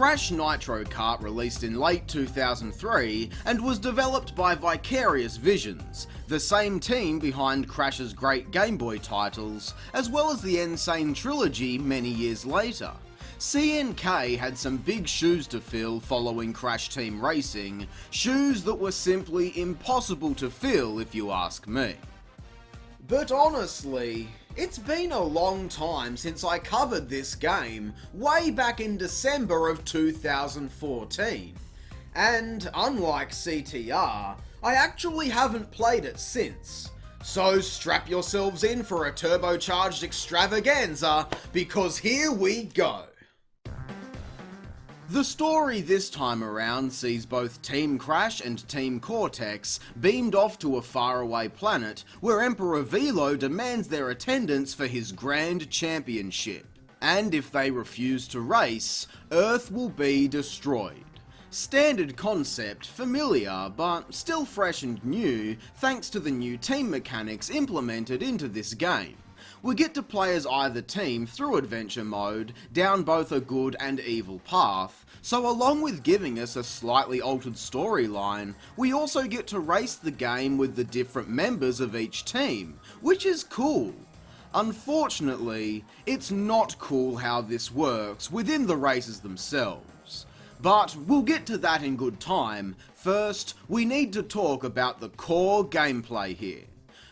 Crash Nitro Kart released in late 2003 and was developed by Vicarious Visions, the same team behind Crash's great Game Boy titles, as well as the Insane trilogy many years later. CNK had some big shoes to fill following Crash Team Racing, shoes that were simply impossible to fill if you ask me. But honestly, it's been a long time since I covered this game, way back in December of 2014. And unlike CTR, I actually haven't played it since. So strap yourselves in for a turbocharged extravaganza, because here we go. The story this time around sees both Team Crash and Team Cortex beamed off to a faraway planet where Emperor Velo demands their attendance for his grand championship. And if they refuse to race, Earth will be destroyed. Standard concept, familiar, but still fresh and new thanks to the new team mechanics implemented into this game. We get to play as either team through adventure mode, down both a good and evil path, so along with giving us a slightly altered storyline, we also get to race the game with the different members of each team, which is cool. Unfortunately, it's not cool how this works within the races themselves. But we'll get to that in good time. First, we need to talk about the core gameplay here.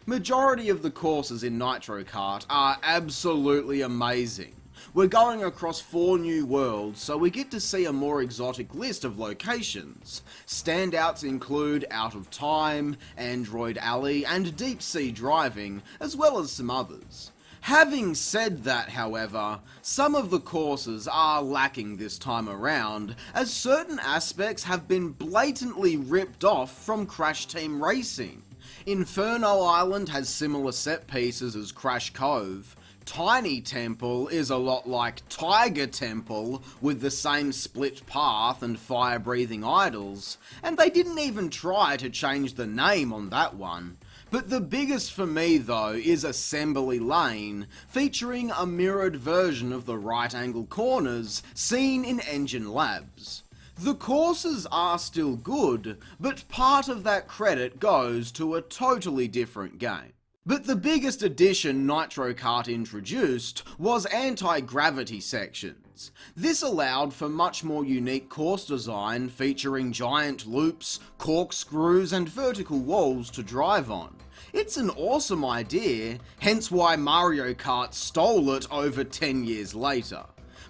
Majority of the courses in Nitro Kart are absolutely amazing. We're going across 4 new worlds, so we get to see a more exotic list of locations. Standouts include Out of Time, Android Alley, and Deep Sea Driving, as well as some others. Having said that, however, some of the courses are lacking this time around, as certain aspects have been blatantly ripped off from Crash Team Racing. Inferno Island has similar set pieces as Crash Cove. Tiny Temple is a lot like Tiger Temple, with the same split path and fire-breathing idols, and they didn't even try to change the name on that one. But the biggest for me though is Assembly Lane, featuring a mirrored version of the right angle corners seen in Engine Labs. The courses are still good, but part of that credit goes to a totally different game. But the biggest addition Nitro Kart introduced was anti-gravity sections. This allowed for much more unique course design featuring giant loops, corkscrews and vertical walls to drive on. It's an awesome idea, hence why Mario Kart stole it over 10 years later.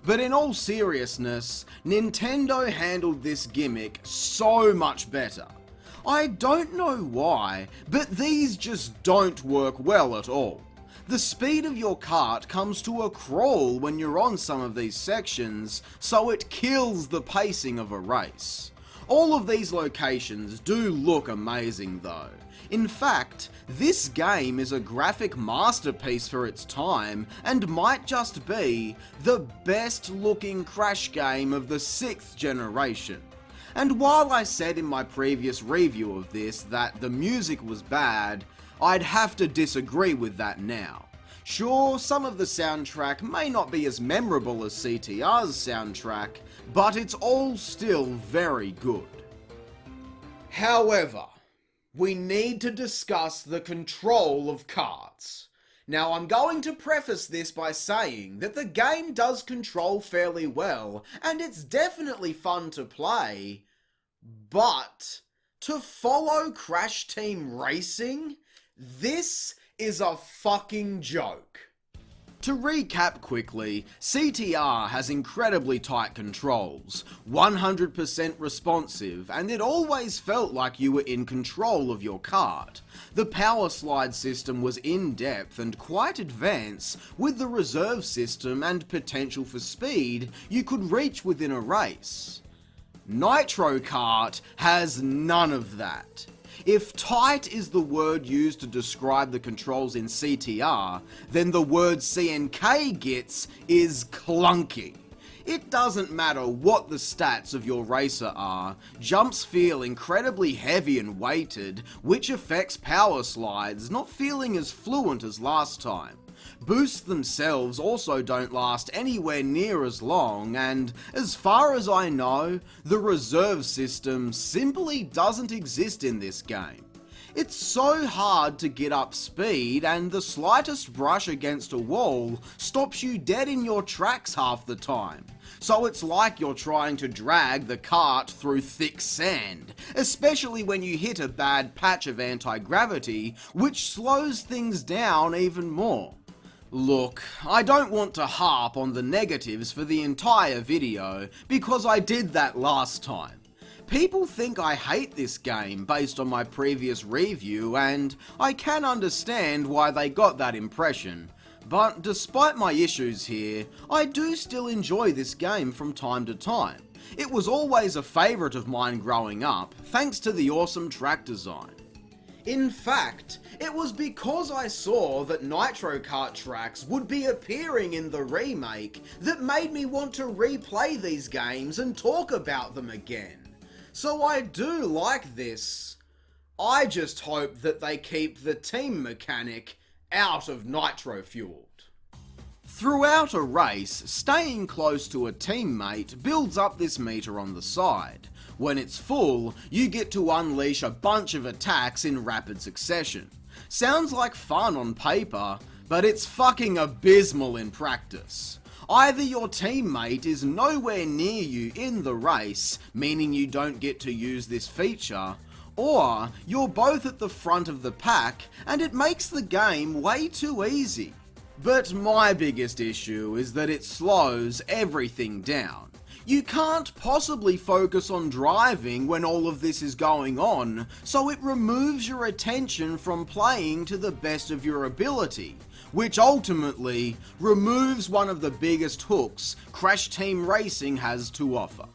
But in all seriousness, Nintendo handled this gimmick so much better. I don't know why, but these just don't work well at all. The speed of your kart comes to a crawl when you're on some of these sections, so it kills the pacing of a race. All of these locations do look amazing though. In fact, this game is a graphic masterpiece for its time and might just be the best looking Crash game of the 6th generation. And while I said in my previous review of this that the music was bad, I'd have to disagree with that now. Sure, some of the soundtrack may not be as memorable as CTR's soundtrack, but it's all still very good. However, we need to discuss the control of karts. Now, I'm going to preface this by saying that the game does control fairly well, and it's definitely fun to play, but to follow Crash Team Racing, this is a fucking joke. To recap quickly, CTR has incredibly tight controls, 100% responsive, and it always felt like you were in control of your kart. The power slide system was in-depth and quite advanced, with the reserve system and potential for speed you could reach within a race. Nitro Kart has none of that. If tight is the word used to describe the controls in CTR, then the word CNK gets is clunky. It doesn't matter what the stats of your racer are, jumps feel incredibly heavy and weighted, which affects power slides not feeling as fluent as last time. Boosts themselves also don't last anywhere near as long, and as far as I know, the reserve system simply doesn't exist in this game. It's so hard to get up speed, and the slightest brush against a wall stops you dead in your tracks half the time. So it's like you're trying to drag the cart through thick sand, especially when you hit a bad patch of anti-gravity, which slows things down even more. Look, I don't want to harp on the negatives for the entire video, because I did that last time. People think I hate this game based on my previous review, and I can understand why they got that impression. But despite my issues here, I do still enjoy this game from time to time. It was always a favourite of mine growing up, thanks to the awesome track design. In fact, it was because I saw that Nitro Kart tracks would be appearing in the remake that made me want to replay these games and talk about them again. So I do like this. I just hope that they keep the team mechanic out of nitro fueled. Throughout a race, staying close to a teammate builds up this meter on the side. When it's full, you get to unleash a bunch of attacks in rapid succession. Sounds like fun on paper, but it's fucking abysmal in practice. Either your teammate is nowhere near you in the race, meaning you don't get to use this feature, or you're both at the front of the pack and it makes the game way too easy. But my biggest issue is that it slows everything down. You can't possibly focus on driving when all of this is going on, so it removes your attention from playing to the best of your ability, which ultimately removes one of the biggest hooks Crash Team Racing has to offer.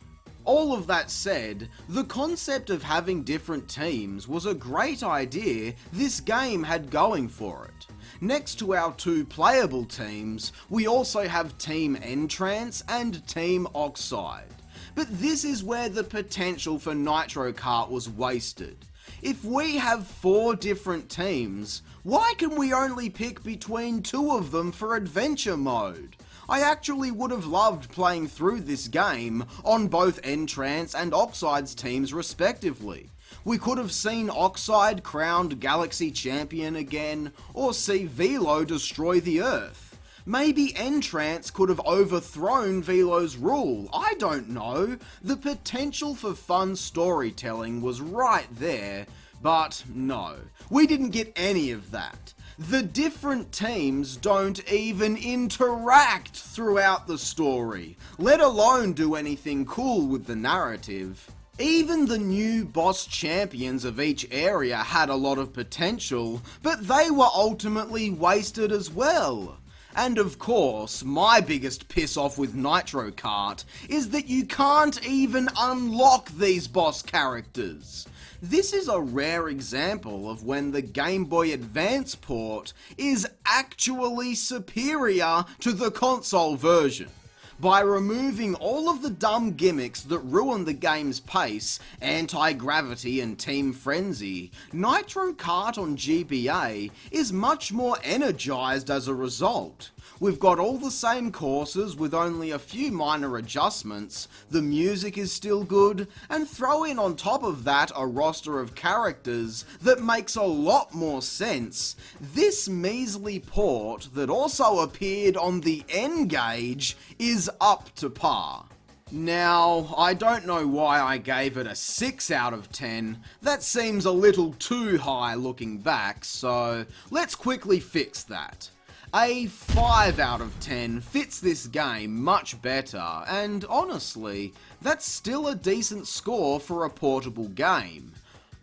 All of that said, the concept of having different teams was a great idea this game had going for it. Next to our two playable teams, we also have Team Entrance and Team Oxide. But this is where the potential for Nitro Kart was wasted. If we have 4 different teams, why can we only pick between 2 of them for adventure mode? I actually would have loved playing through this game on both Entrance and Oxide's teams respectively. We could have seen Oxide crowned Galaxy Champion again, or see Velo destroy the Earth. Maybe Entrance could have overthrown Velo's rule, I don't know. The potential for fun storytelling was right there, but no, we didn't get any of that. The different teams don't even interact throughout the story, let alone do anything cool with the narrative. Even the new boss champions of each area had a lot of potential, but they were ultimately wasted as well. And of course, my biggest piss off with Nitro Kart is that you can't even unlock these boss characters. This is a rare example of when the Game Boy Advance port is actually superior to the console version. By removing all of the dumb gimmicks that ruin the game's pace, anti-gravity and team frenzy, Nitro Kart on GBA is much more energized as a result. We've got all the same courses with only a few minor adjustments, the music is still good, and throw in on top of that a roster of characters that makes a lot more sense. This measly port that also appeared on the N-Gauge is up to par. Now, I don't know why I gave it a 6 out of 10, that seems a little too high looking back, so let's quickly fix that. A 5 out of 10 fits this game much better, and honestly, that's still a decent score for a portable game.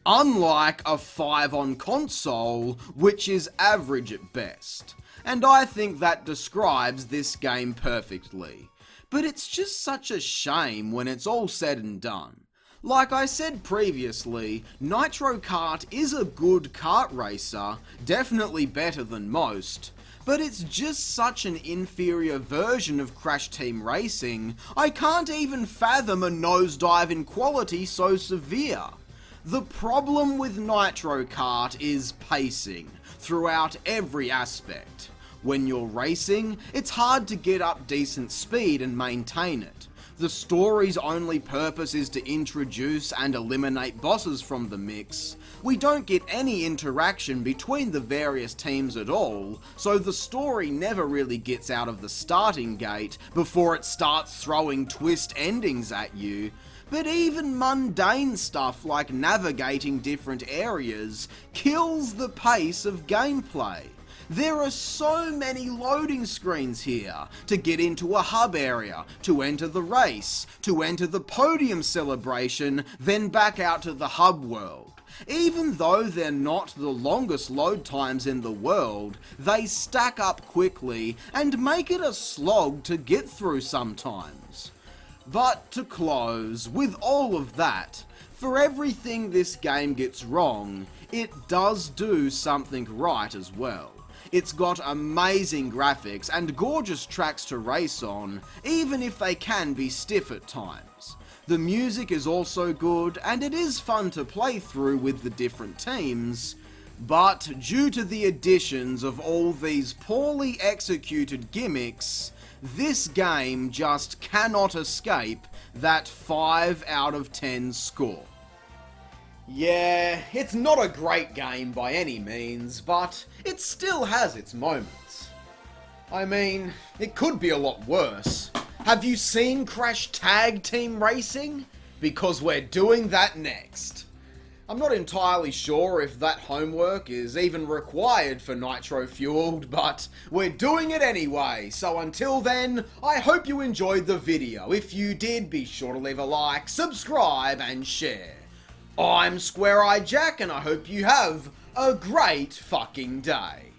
Unlike a 5 on console, which is average at best. And I think that describes this game perfectly. But it's just such a shame when it's all said and done. Like I said previously, Nitro Kart is a good kart racer, definitely better than most, but it's just such an inferior version of Crash Team Racing, I can't even fathom a nosedive in quality so severe. The problem with Nitro Kart is pacing, throughout every aspect. When you're racing, it's hard to get up decent speed and maintain it. The story's only purpose is to introduce and eliminate bosses from the mix. We don't get any interaction between the various teams at all, so the story never really gets out of the starting gate before it starts throwing twist endings at you. But even mundane stuff like navigating different areas kills the pace of gameplay. There are so many loading screens here to get into a hub area, to enter the race, to enter the podium celebration, then back out to the hub world. Even though they're not the longest load times in the world, they stack up quickly and make it a slog to get through sometimes. But to close, with all of that, for everything this game gets wrong, it does do something right as well. It's got amazing graphics and gorgeous tracks to race on, even if they can be stiff at times. The music is also good, and it is fun to play through with the different teams, but due to the additions of all these poorly executed gimmicks, this game just cannot escape that 5 out of 10 score. Yeah, it's not a great game by any means, but it still has its moments. I mean, it could be a lot worse. Have you seen Crash Tag Team Racing? Because we're doing that next. I'm not entirely sure if that homework is even required for Nitro Fueled, but we're doing it anyway, so until then, I hope you enjoyed the video. If you did, be sure to leave a like, subscribe, and share. I'm Square Eye Jack, and I hope you have a great fucking day.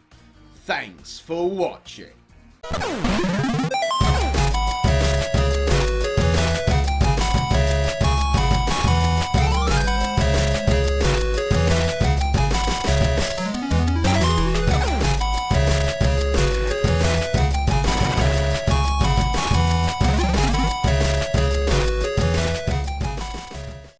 Thanks for watching.